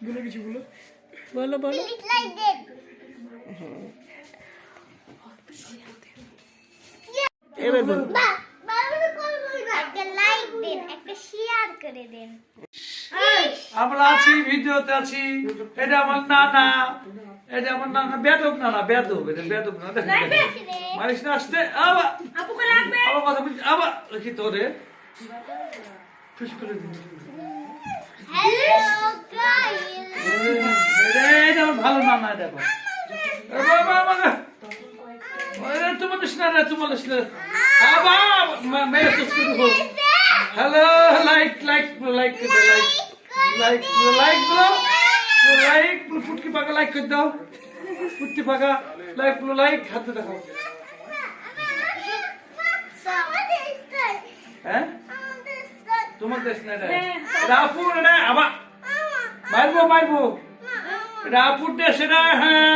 বলো কিছু বলো। বলো বলো। লাইক দেন। এবার বলো। একটা লাইক দেন, একটা শেয়ার করে দেন। আমরা আছি, ভিডিওতে আছি। এটা আমার নানা, এটা আমার নানা। বেদব নানা, বেদব, এটা বেদব না। মারিস না আসতে। আবার আপুকে লাগবে। আবার কথা বলছি, আবার কি তোরে খুশ করে দিন। Hello guys. এটা আমার ভালো নানা। দেখো বাবা বাবা, তোমার না রে, তোমার আবার মেরে শেষ করে দেবো। Hello, like like like like like like bro, like ফুটকি পাকা লাইক করে দাও। ফুটকি পাকা লাইক লাইক হাতে দেখো। হ্যাঁ তোমার দেশ না রে, রাপুর রে। আবার মারবো মারবো, রাপুর দেশ রে। হ্যাঁ